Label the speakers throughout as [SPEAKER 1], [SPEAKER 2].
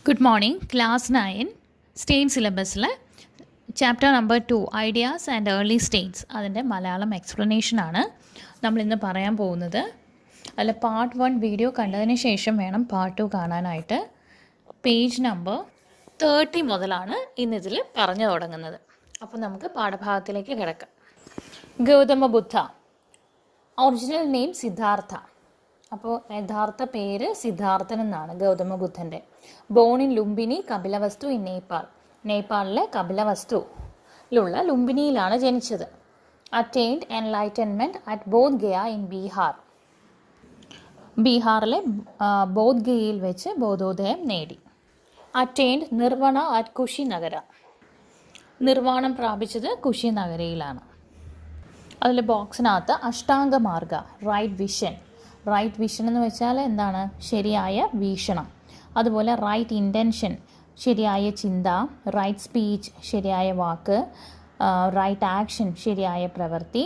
[SPEAKER 1] Good morning. Class 9 state സിലബസിൽ chapter number 2 ideas and early States അതിൻ്റെ മലയാളം എക്സ്പ്ലനേഷനാണ് നമ്മളിന്ന് പറയാൻ പോകുന്നത്. അതിൽ പാർട്ട് 1 വീഡിയോ കണ്ടതിന് ശേഷം വേണം പാർട്ട് 2 കാണാനായിട്ട്. പേജ് നമ്പർ 30 മുതലാണ് ഇന്നിതിൽ പറഞ്ഞു തുടങ്ങുന്നത്. അപ്പോൾ നമുക്ക് പാഠഭാഗത്തിലേക്ക് കിടക്കാം. Gautama Buddha, original name Siddhartha. അപ്പോൾ യഥാർത്ഥ പേര് സിദ്ധാർത്ഥൻ എന്നാണ് ഗൗതമ ബുദ്ധൻ്റെ. Born in Lumbini, Kapilavastu in Nepal. നേപ്പാളിലെ കപിലവസ്തുവിലുള്ള ലുംബിനിയിലാണ് ജനിച്ചത്. Attained enlightenment at Bodh Gaya in Bihar. ബീഹാറിലെ ബോധ് ഗയയിൽ വെച്ച് ബോധോദയം നേടി. Attained നിർവണ at കുശിനഗര. നിർവ്വാണം പ്രാപിച്ചത് കുശിനഗരയിലാണ്. അതിൽ ബോക്സിനകത്ത് അഷ്ടാംഗമാർഗ, റൈറ്റ് വിഷൻ. റൈറ്റ് വിഷൻ എന്ന് വെച്ചാൽ എന്താണ്? ശരിയായ വീക്ഷണം. അതുപോലെ റൈറ്റ് ഇൻറ്റൻഷൻ, ശരിയായ ചിന്ത. റൈറ്റ് സ്പീച്ച്, ശരിയായ വാക്ക്. റൈറ്റ് ആക്ഷൻ, ശരിയായ പ്രവൃത്തി.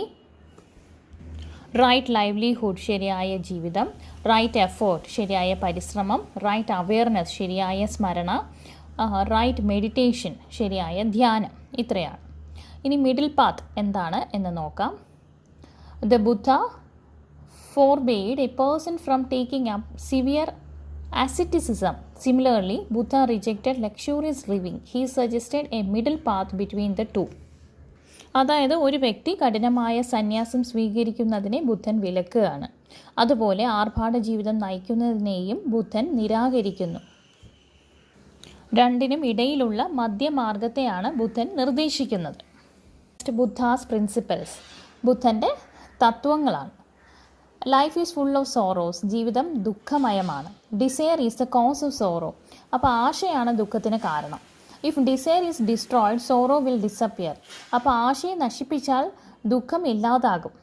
[SPEAKER 1] റൈറ്റ് ലൈവ്ലിഹുഡ്, ശരിയായ ജീവിതം. റൈറ്റ് എഫേർട്ട്, ശരിയായ പരിശ്രമം. റൈറ്റ് അവെയർനെസ്, ശരിയായ സ്മരണ. റൈറ്റ് മെഡിറ്റേഷൻ, ശരിയായ ധ്യാനം. ഇത്രയാണ്. ഇനി മിഡിൽ പാത്ത് എന്താണ് എന്ന് നോക്കാം. The Buddha forbade a person from taking up severe asceticism. Similarly, Buddha rejected luxurious living. He suggested a middle path between the two. അതായത് ഒരു വ്യക്തി കഠിനമായ സന്യാസം സ്വീകരിക്കുന്നതിനെ ബുദ്ധൻ വിലക്കുകയാണ്. അതുപോലെ ആർഭാട ജീവിതം നയിക്കുന്നതിനെയും ബുദ്ധൻ നിരാകരിക്കുന്നു. രണ്ടിനും ഇടയിലുള്ള മധ്യമാർഗത്തെയാണ് ബുദ്ധൻ നിർദ്ദേശിക്കുന്നത്. ബുദ്ധാസ് പ്രിൻസിപ്പൽസ്, ബുദ്ധൻ്റെ തത്വങ്ങളാണ്. Life is full of sorrows. ജീവിതം ദുഃഖമയമാണ്. Desire is the cause of sorrow. അപ്പോൾ ആശയാണ് ദുഃഖത്തിന് കാരണം. If desire is destroyed, sorrow will disappear. അപ്പോൾ ആശയെ നശിപ്പിച്ചാൽ ദുഃഖം ഇല്ലാതാകും.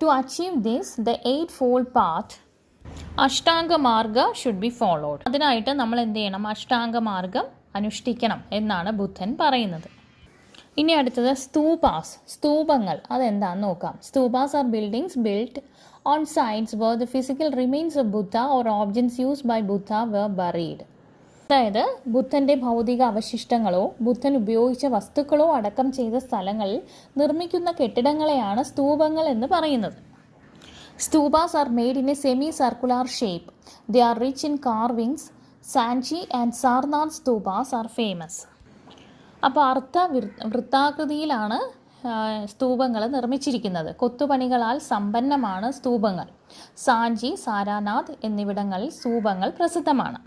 [SPEAKER 1] To achieve this the 8-fold path അഷ്ടാംഗമാർഗ ഷുഡ് ബി ഫോളോഡ്. അതിനായിട്ട് നമ്മൾ എന്ത് ചെയ്യണം? അഷ്ടാംഗമാർഗം അനുഷ്ഠിക്കണം എന്നാണ് ബുദ്ധൻ പറയുന്നത്. ഇനി അടുത്തത് സ്തൂപാസ്, സ്തൂപങ്ങൾ. അതെന്താണെന്ന് നോക്കാം. Stupas are buildings built on sites where the physical remains of Buddha or objects used by Buddha were buried. അതായത് ബുദ്ധൻ്റെ ഭൗതിക അവശിഷ്ടങ്ങളോ ബുദ്ധൻ ഉപയോഗിച്ച വസ്തുക്കളോ അടക്കം ചെയ്ത സ്ഥലങ്ങളിൽ നിർമ്മിക്കുന്ന കെട്ടിടങ്ങളെയാണ് സ്തൂപങ്ങൾ എന്ന് പറയുന്നത്. Stupas are made in a semicircular shape. They are rich in carvings. Sanchi and Sarnath stupas are famous. അപ്പോൾ വൃത്താകൃതിയിലാണ് സ്തൂപങ്ങൾ നിർമ്മിച്ചിരിക്കുന്നത്. കൊത്തുപണികളാൽ സമ്പന്നമാണ് സ്തൂപങ്ങൾ. സാഞ്ചി, സാരാനാഥ് എന്നിവിടങ്ങളിൽ സ്തൂപങ്ങൾ പ്രസിദ്ധമാണ്.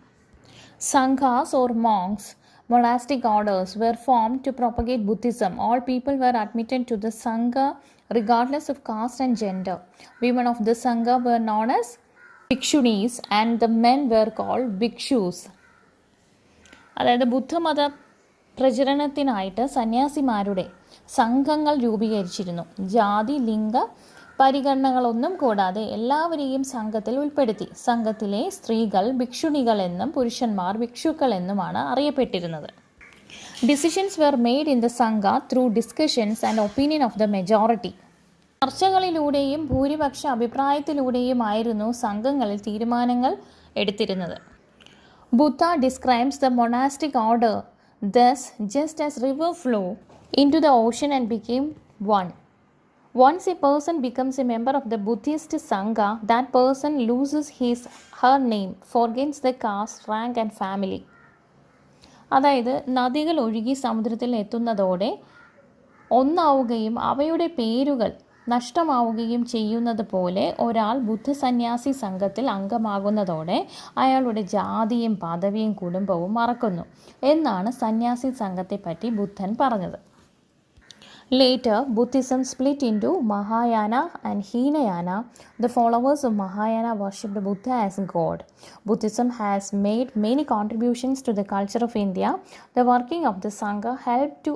[SPEAKER 1] Sanghas or monks, monastic orders were formed to propagate Buddhism. All people were admitted to the Sangha regardless of caste and gender. Women of the Sangha were known as Bhikshunis and the men were called Bhikshus. അതായത് ബുദ്ധമത പ്രചരണത്തിനായിട്ട് സന്യാസിമാരുടെ സംഘങ്ങൾ രൂപീകരിച്ചിരുന്നു. ജാതി, ലിംഗ പരിഗണനകളൊന്നും കൂടാതെ എല്ലാവരെയും സംഘത്തിൽ ഉൾപ്പെടുത്തി. സംഘത്തിലെ സ്ത്രീകൾ ഭിക്ഷുണികൾ എന്നും പുരുഷന്മാർ ഭിക്ഷുക്കൾ എന്നുമാണ് അറിയപ്പെട്ടിരുന്നത്. Decisions were made in the Sangha through discussions and opinion of the majority. ചർച്ചകളിലൂടെയും ഭൂരിപക്ഷ അഭിപ്രായത്തിലൂടെയുമായിരുന്നു സംഘങ്ങളിൽ തീരുമാനങ്ങൾ എടുത്തിരുന്നത്. Buddha describes the monastic order thus just as river flow into the ocean and became one. Once a person becomes a member of the Buddhist Sangha, that person loses her name, forgets the caste, rank and family. അതായത് നദികൾ ഒഴുകി സമുദ്രത്തിൽ എത്തുന്നതോടെ ഒന്നാവുകയും അവയുടെ പേരുകൾ നഷ്ടമാവുകയും ചെയ്യുന്നത് പോലെ ഒരാൾ ബുദ്ധസന്യാസി സംഘത്തിൽ അംഗമാകുന്നതോടെ അയാളുടെ ജാതിയും പദവിയും കുടുംബവും മറക്കുന്നു എന്നാണ് സന്യാസി സംഘത്തെപ്പറ്റി ബുദ്ധൻ പറഞ്ഞത്. Later, Buddhism split into Mahayana and Hinayana. The followers of Mahayana worshipped Buddha as God. Buddhism has made many contributions to the culture of India. The working of the Sangha helped to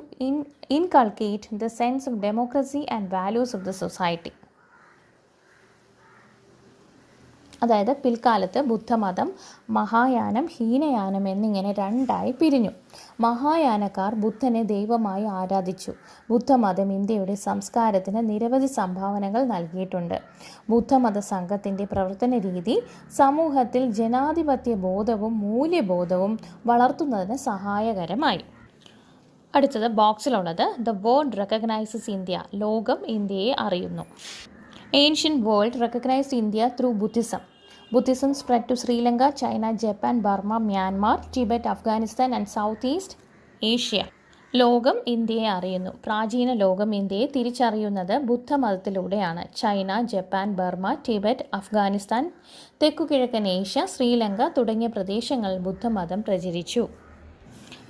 [SPEAKER 1] inculcate the sense of democracy and values of the society. അതായത് പിൽക്കാലത്ത് ബുദ്ധമതം മഹായാനം, ഹീനയാനം എന്നിങ്ങനെ രണ്ടായി പിരിഞ്ഞു. മഹായാനക്കാർ ബുദ്ധനെ ദൈവമായി ആരാധിച്ചു. ബുദ്ധമതം ഇന്ത്യയുടെ സംസ്കാരത്തിന് നിരവധി സംഭാവനകൾ നൽകിയിട്ടുണ്ട്. ബുദ്ധമത സംഘത്തിൻ്റെ പ്രവർത്തന രീതി സമൂഹത്തിൽ ജനാധിപത്യ ബോധവും മൂല്യബോധവും വളർത്തുന്നതിന് സഹായകരമായി. അടുത്തത് ബോക്സിലുള്ളത് ദ വേൾഡ് റെക്കഗ്നൈസസ് ഇന്ത്യ. ലോകം ഇന്ത്യയെ അറിയുന്നു. Ancient world recognized India through Buddhism. Buddhism spread to Sri Lanka, China, Japan, Burma, Myanmar, Tibet, Afghanistan and Southeast Asia. ലോകം ഇന്ത്യയെ അറിയുന്നു. പ്രാചീന ലോകം ഇന്ത്യയെ തിരിച്ചറിയുന്നത് ബുദ്ധമതത്തിലൂടെയാണ്. China, Japan, Burma, Tibet, Afghanistan, തെക്കുകിഴക്കൻ ഏഷ്യ, ശ്രീലങ്ക തുടങ്ങിയ പ്രദേശങ്ങളിൽ ബുദ്ധമതം പ്രചരിച്ചു.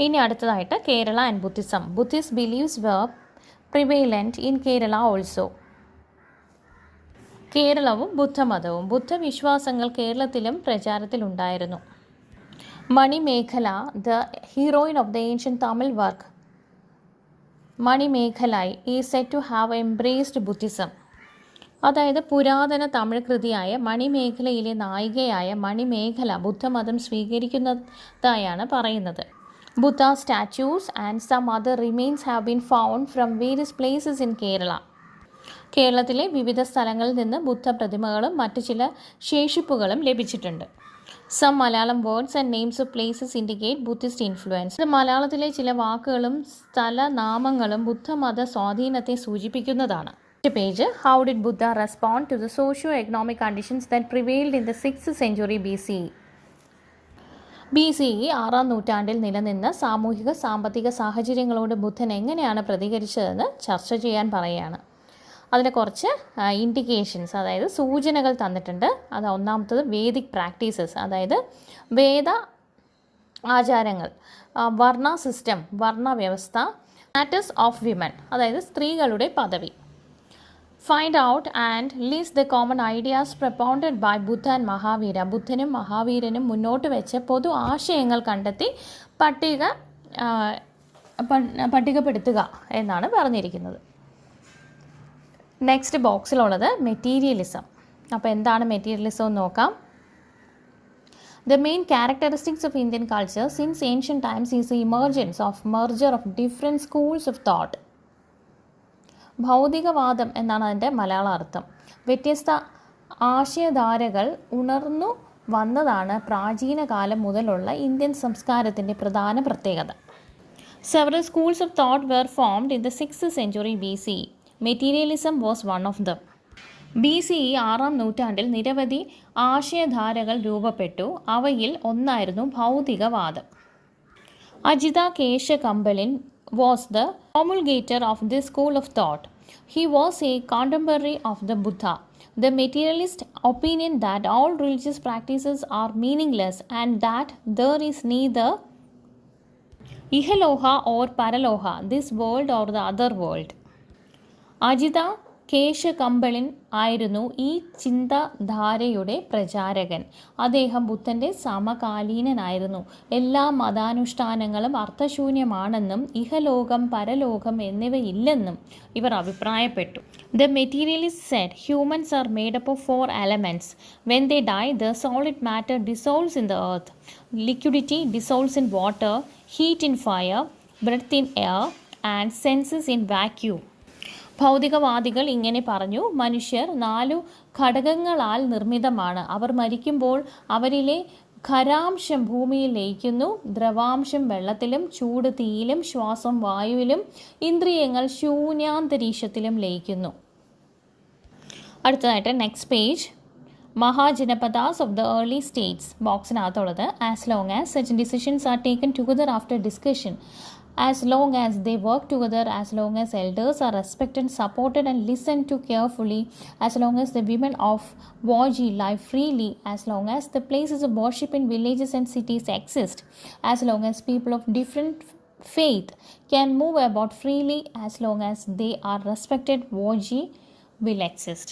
[SPEAKER 1] ഇനി അടുത്തതായിട്ട് Kerala and Buddhism. Buddhist believes were prevalent in Kerala also. കേരളവും ബുദ്ധമതവും. ബുദ്ധവിശ്വാസങ്ങൾ കേരളത്തിലും പ്രചാരത്തിലുണ്ടായിരുന്നു. Manimekalai, the heroine of the ancient Tamil work മണിമേഖലായി is said to have embraced Buddhism. അതായത് പുരാതന തമിഴ് കൃതിയായ മണിമേഖലയിലെ നായികയായ മണിമേഖല ബുദ്ധമതം സ്വീകരിക്കുന്നതായാണ് പറയുന്നത്. Buddha statues and some other remains have been found from various places in Kerala. കേരളത്തിലെ വിവിധ സ്ഥലങ്ങളിൽ നിന്ന് ബുദ്ധപ്രതിമകളും മറ്റു ചില ശേഷിപ്പുകളും ലഭിച്ചിട്ടുണ്ട്. Some Malayalam words and names of places indicate Buddhist influence. മലയാളത്തിലെ ചില വാക്കുകളും സ്ഥലനാമങ്ങളും ബുദ്ധമത സ്വാധീനത്തെ സൂചിപ്പിക്കുന്നതാണ്. Page how did Buddha respond to the socio economic conditions that prevailed in the 6th century BCE. BCE 6ാം നൂറ്റാണ്ടിൽ നിലനിന്ന സാമൂഹിക സാമ്പത്തിക സാഹചര്യങ്ങളോട് ബുദ്ധൻ എങ്ങനെയാണ് പ്രതികരിച്ചതെന്ന് ചർച്ച ചെയ്യാൻ പറയുകയാണ്. അതിന് കുറച്ച് ഇൻഡിക്കേഷൻസ്, അതായത് സൂചനകൾ തന്നിട്ടുണ്ട്. അത് ഒന്നാമത്തത് വേദിക് പ്രാക്ടീസസ്, അതായത് വേദ ആചാരങ്ങൾ, വർണ്ണ സിസ്റ്റം, വർണ്ണ വ്യവസ്ഥ, സ്റ്റാറ്റസ് ഓഫ് വിമൻ, അതായത് സ്ത്രീകളുടെ പദവി. Find out and list the common ideas propounded by Buddha and Mahavira. ബുദ്ധനും മഹാവീരനും മുന്നോട്ട് വെച്ച പൊതു ആശയങ്ങൾ കണ്ടെത്തി പട്ടികപ്പെടുത്തുക എന്നാണ് പറഞ്ഞിരിക്കുന്നത്. നെക്സ്റ്റ് ബോക്സിലുള്ളത് മെറ്റീരിയലിസം. അപ്പോൾ എന്താണ് മെറ്റീരിയലിസം എന്ന് നോക്കാം. The main characteristics of Indian culture since ancient times is the emergence of merger of different schools of thought. ഭൗതികവാദം എന്നാണ് അതിൻ്റെ മലയാള അർത്ഥം. വ്യത്യസ്ത ആശയധാരകൾ ഉണർന്നു വന്നതാണ് പ്രാചീന കാലം മുതലുള്ള ഇന്ത്യൻ സംസ്കാരത്തിൻ്റെ പ്രധാന പ്രത്യേകത. Several schools of thought were formed in the 6th century BCE. Materialism was one of them. BCE 6ാം നൂറ്റാണ്ടിൽ നിരവധി ആശയധാരകൾ രൂപപ്പെട്ടു. അവയിൽ ഒന്നായിരുന്നു ഭൗതികവാദം. Ajita Keshakambalin was the promulgator of this school of thought. He was a contemporary of the Buddha. The materialist opinion that all religious practices are meaningless and that there is neither ihaloha or paraloha, this world or the other world. Ajita Keshakambalin ആയിരുന്നു ഈ ചിന്താധാരയുടെ പ്രചാരകൻ. അദ്ദേഹം ബുദ്ധൻ്റെ സമകാലീനനായിരുന്നു. എല്ലാ മതാനുഷ്ഠാനങ്ങളും അർത്ഥശൂന്യമാണെന്നും ഇഹലോകം പരലോകം എന്നിവയില്ലെന്നും ഇവർ അഭിപ്രായപ്പെട്ടു. The materialist said humans are made up of 4 elements. When they die, the solid matter dissolves in the earth. Liquidity dissolves in water, heat in fire, breath in air, and senses in vacuum. ഭൗതികവാദികൾ ഇങ്ങനെ പറഞ്ഞു: മനുഷ്യർ 4 ഘടകങ്ങളാൽ നിർമ്മിതമാണ്. അവർ മരിക്കുമ്പോൾ അവരിലെ ഖരാംശം ഭൂമിയിൽ ലയിക്കുന്നു, ദ്രവാംശം വെള്ളത്തിലും, ചൂട് തീയിലും, ശ്വാസം വായുവിലും, ഇന്ദ്രിയങ്ങൾ ശൂന്യാന്തരീക്ഷത്തിലും ലയിക്കുന്നു. അടുത്തതായിട്ട് next page, Mahajanapadas of the early states. ബോക്സിനകത്തുള്ളത് as long as such decisions are taken together after discussion, as long as they work together, as long as elders are respected, supported and listened to carefully, as long as the women of Vaji live freely, as long as the places of worship in villages and cities exist, as long as people of different faith can move about freely, as long as they are respected, Vaji will exist.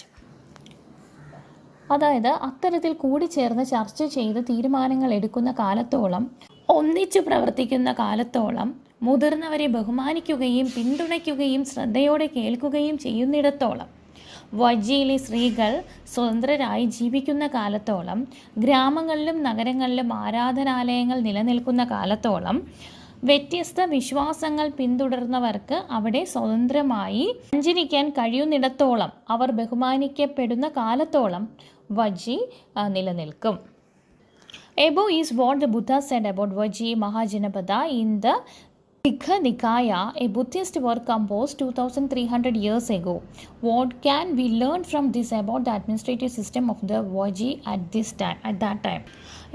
[SPEAKER 1] അതായത് അത്തരത്തിൽ കൂടിച്ചേർന്ന് ചർച്ച ചെയ്ത് തീരുമാനങ്ങൾ എടുക്കുന്ന കാലത്തോളം, ഒന്നിച്ചു പ്രവർത്തിക്കുന്ന കാലത്തോളം, മുതിർന്നവരെ ബഹുമാനിക്കുകയും പിന്തുണയ്ക്കുകയും ശ്രദ്ധയോടെ കേൾക്കുകയും ചെയ്യുന്നിടത്തോളം, വജ്ജിയിലെ സ്ത്രീകൾ സ്വതന്ത്രരായി ജീവിക്കുന്ന കാലത്തോളം, ഗ്രാമങ്ങളിലും നഗരങ്ങളിലും ആരാധനാലയങ്ങൾ നിലനിൽക്കുന്ന കാലത്തോളം, വ്യത്യസ്ത വിശ്വാസങ്ങൾ പിന്തുടർന്നവർക്ക് അവിടെ സ്വതന്ത്രമായി സഞ്ചരിക്കാൻ കഴിയുന്നിടത്തോളം, അവർ ബഹുമാനിക്കപ്പെടുന്ന കാലത്തോളം വജ്ജി നിലനിൽക്കും. Above is what the Buddha said about Vajji Mahajanapada in the Digha Nikaya, a Buddhist work composed 2300 years ago. What can we learn from this about the administrative system of the Vajji at that time?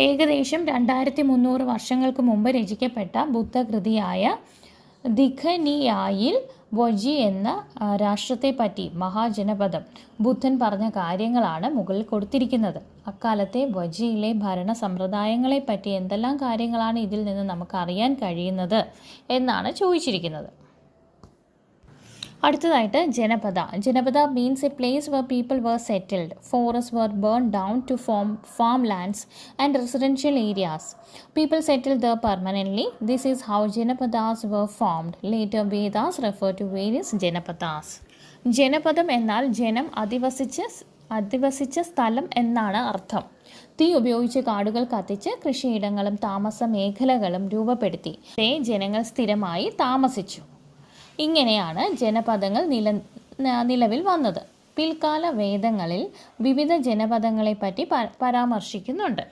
[SPEAKER 1] ഏകദേശം 2300 വർഷങ്ങൾക്ക് മുമ്പ് രചിക്കപ്പെട്ട ബുദ്ധകൃതിയായ ദിഖനിയായിൽ വജ്ജി എന്ന രാഷ്ട്രത്തെപ്പറ്റി, മഹാജനപദം, ബുദ്ധൻ പറഞ്ഞ കാര്യങ്ങളാണ് മുകളിൽ കൊടുത്തിരിക്കുന്നത്. അക്കാലത്തെ വജ്ജിയിലെ ഭരണ സമ്പ്രദായങ്ങളെപ്പറ്റി എന്തെല്ലാം കാര്യങ്ങളാണ് ഇതിൽ നിന്ന് നമുക്ക് അറിയാൻ കഴിയുന്നത് എന്നാണ് ചോദിച്ചിരിക്കുന്നത്. അടുത്തതായിട്ട് Janapada. Janapada means a place where people were settled. Forests were burned down to form farmlands and residential areas. People settled there permanently. This is how Janapadas were formed. Later Vedas refer to various Janapadas. ജനപദം എന്നാൽ ജനം അധിവസിച്ച സ്ഥലം എന്നാണ് അർത്ഥം. തീ ഉപയോഗിച്ച് കാടുകൾ കത്തിച്ച് കൃഷിയിടങ്ങളും താമസ മേഖലകളും രൂപപ്പെടുത്തി ജനങ്ങൾ സ്ഥിരമായി താമസിച്ചു. ഇങ്ങനെയാണ് ജനപദങ്ങൾ നിലവിൽ വന്നത്. പിൽക്കാല വേദങ്ങളിൽ വിവിധ ജനപദങ്ങളെപ്പറ്റി പരാമർശിക്കുന്നുണ്ട്.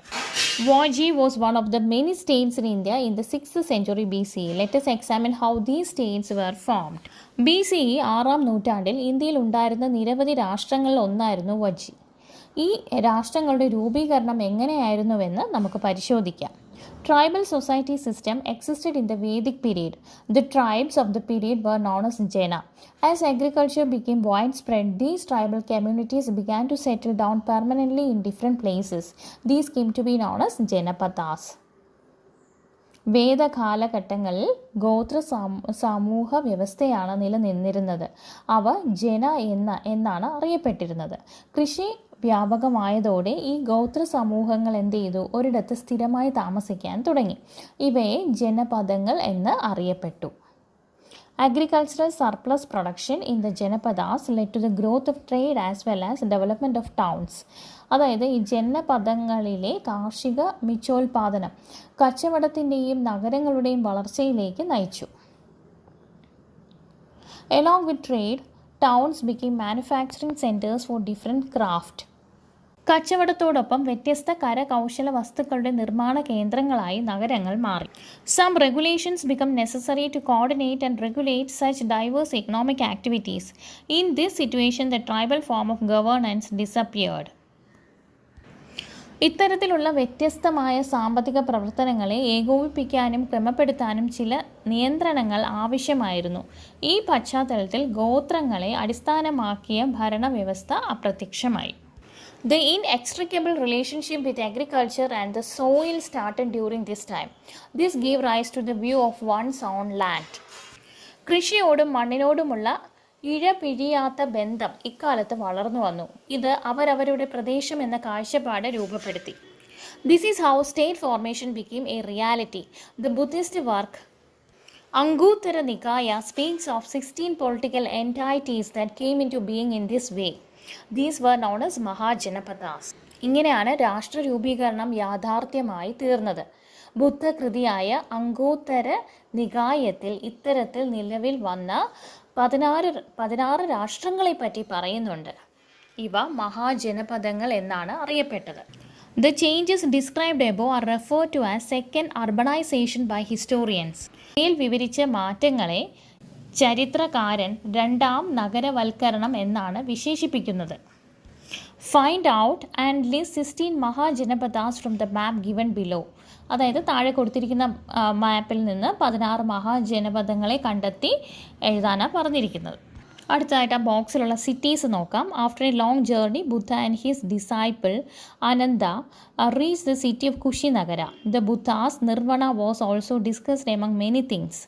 [SPEAKER 1] Vajji was one of the many states in India in the 6th century BCE. Let us examine how these states were formed. BCE 6-ാം നൂറ്റാണ്ടിൽ ഇന്ത്യയിൽ ഉണ്ടായിരുന്ന നിരവധി രാഷ്ട്രങ്ങളിൽ ഒന്നായിരുന്നു വജ്ജി. ഈ രാഷ്ട്രങ്ങളുടെ രൂപീകരണം എങ്ങനെയായിരുന്നുവെന്ന് നമുക്ക് പരിശോധിക്കാം. Tribal society system existed in the Vedic period. The tribes of the period were known as Jena. As agriculture became widespread, these tribal communities began to settle down permanently in different places. These came to be known as Janapadas. വേദകാലഘട്ടങ്ങളിൽ ഗോത്ര സമൂഹ വ്യവസ്ഥയാണ് നിലനിന്നിരുന്നത്. അവ ജന എന്നാണ് അറിയപ്പെട്ടിരുന്നത്. കൃഷി വ്യാപകമായതോടെ ഈ ഗോത്ര സമൂഹങ്ങൾ എന്ത് ചെയ്തു? ഒരിടത്ത് സ്ഥിരമായി താമസിക്കാൻ തുടങ്ങി. ഇവയെ ജനപദങ്ങൾ എന്ന് അറിയപ്പെട്ടു. Agricultural surplus production in the Janapadas led to the growth of trade as well as development of towns. അതായത് ഈ ജനപദങ്ങളിലെ കാർഷിക മിച്ചോൽപാദനം കച്ചവടത്തിൻ്റെയും നഗരങ്ങളുടെയും വളർച്ചയിലേക്ക് നയിച്ചു. Along with trade, towns became manufacturing centers for different craft. കച്ചവടത്തോടൊപ്പം വ്യത്യസ്ത കരകൗശല വസ്തുക്കളുടെ നിർമ്മാണ കേന്ദ്രങ്ങളായി നഗരങ്ങൾ മാറി. Some regulations become necessary to coordinate and regulate such diverse economic activities. In this situation, the tribal form of governance disappeared. ഇത്തരത്തിലുള്ള വ്യത്യസ്തമായ സാമ്പത്തിക പ്രവർത്തനങ്ങളെ ഏകോപിപ്പിക്കാനും ക്രമപ്പെടുത്താനും ചില നിയന്ത്രണങ്ങൾ ആവശ്യമായിരുന്നു. ഈ പശ്ചാത്തലത്തിൽ ഗോത്രങ്ങളെ അടിസ്ഥാനമാക്കിയ ഭരണവ്യവസ്ഥ അപ്രത്യക്ഷമായി. The inextricable relationship with agriculture and the soil started during this time. This gave rise to the view of one's own land. കൃഷിയോടും മണ്ണിനോടുമുള്ള ഇഴപിരിയാത്ത ബന്ധം ഇക്കാലത്ത് വളർന്നു വന്നു. ഇത് അവരവരുടെ പ്രദേശം എന്ന കാഴ്ചപ്പാട് രൂപപ്പെടുത്തി. This is how state formation became a reality. The Buddhist work Anguttara Nikaya speaks of 16 political entities that came into being in this way. These were known as Mahajanapadas. ഇങ്ങനെയാണ് രാഷ്ട്ര രൂപീകരണം യാഥാർത്ഥ്യമായി തീർന്നത്. ബുദ്ധകൃതിയായ അംഗോത്തര നികായത്തിൽ ഇത്തരത്തിൽ നിലവിൽ വന്ന 16 രാഷ്ട്രങ്ങളെപ്പറ്റി പറയുന്നുണ്ട്. ഇവ മഹാജനപദങ്ങൾ എന്നാണ് അറിയപ്പെട്ടത്. The changes described above are referred to as second urbanization by historians. മേൽ വിവരിച്ച മാറ്റങ്ങളെ ചരിത്രകാരൻ രണ്ടാം നഗരവൽക്കരണം എന്നാണ് വിശേഷിപ്പിക്കുന്നത്. Find out and list 16 Mahajanapadas from the map given below. അതായത് താഴെ കൊടുത്തിരിക്കുന്ന മാപ്പിൽ നിന്ന് 16 മഹാജനപദങ്ങളെ കണ്ടെത്തി എഴുതാനാണ് പറഞ്ഞിരിക്കുന്നത്. അടുത്തതായിട്ട് ആ ബോക്സിലുള്ള സിറ്റീസ് നോക്കാം. After a long journey Buddha and his disciple Ananda reach the city of Kushinagara. The Buddha's nirvana was also discussed among many things.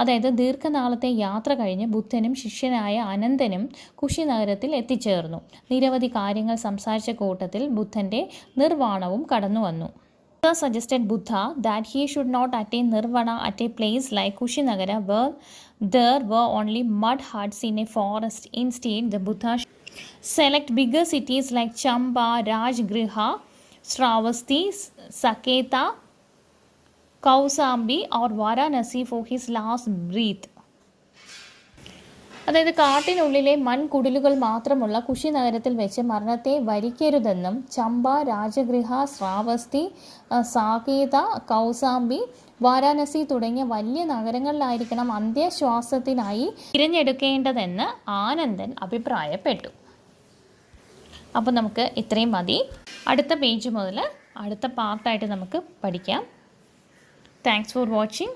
[SPEAKER 1] അതായത് ദീർഘനാളത്തെ യാത്ര കഴിഞ്ഞ് ബുദ്ധനും ശിഷ്യനായ അനന്തനും കുശിനഗരത്തിൽ എത്തിച്ചേർന്നു. നിരവധി കാര്യങ്ങൾ സംസാരിച്ച കൂട്ടത്തിൽ ബുദ്ധൻ്റെ നിർവാണവും കടന്നു വന്നു. Buddha suggested Buddha that he should not attain nirvana at a place like Kushinagara where there were only mud huts in a forest. Instead, the Buddha Select bigger cities like Chamba, Rajgriha, Shravasti, Saketa, Kausambi or Varanasi for his last breath. അതായത് കാട്ടിനുള്ളിലെ മൺകുടിലുകൾ മാത്രമുള്ള കുശി നഗരത്തിൽ വെച്ച് മരണത്തെ വരിക്കരുതെന്നും ചമ്പ, രാജഗൃഹ, ശ്രാവസ്തി, സാകേത, കൗസാംബി, വാരാണസി തുടങ്ങിയ വലിയ നഗരങ്ങളിലായിരിക്കണം അന്ത്യശ്വാസത്തിനായി തിരഞ്ഞെടുക്കേണ്ടതെന്ന് ആനന്ദൻ അഭിപ്രായപ്പെട്ടു. അപ്പോൾ നമുക്ക് ഇത്രയും മതി. അടുത്ത പേജ് മുതൽ അടുത്ത പാർട്ടായിട്ട് നമുക്ക് പഠിക്കാം. Thanks for watching.